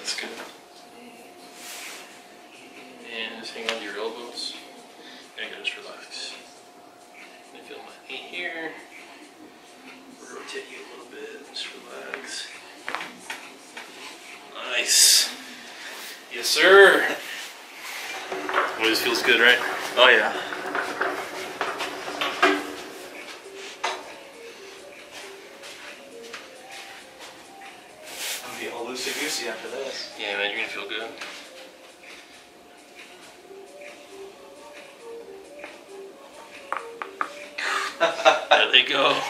That's good. And just hang on to your elbows. There you go, just relax. I feel my knee here. Rotate you a little bit, just relax. Nice. Yes, sir. Always feels good, right? Oh, yeah. I'm gonna be all loosey-goosey after this. Yeah, man, you're gonna feel good. There they go.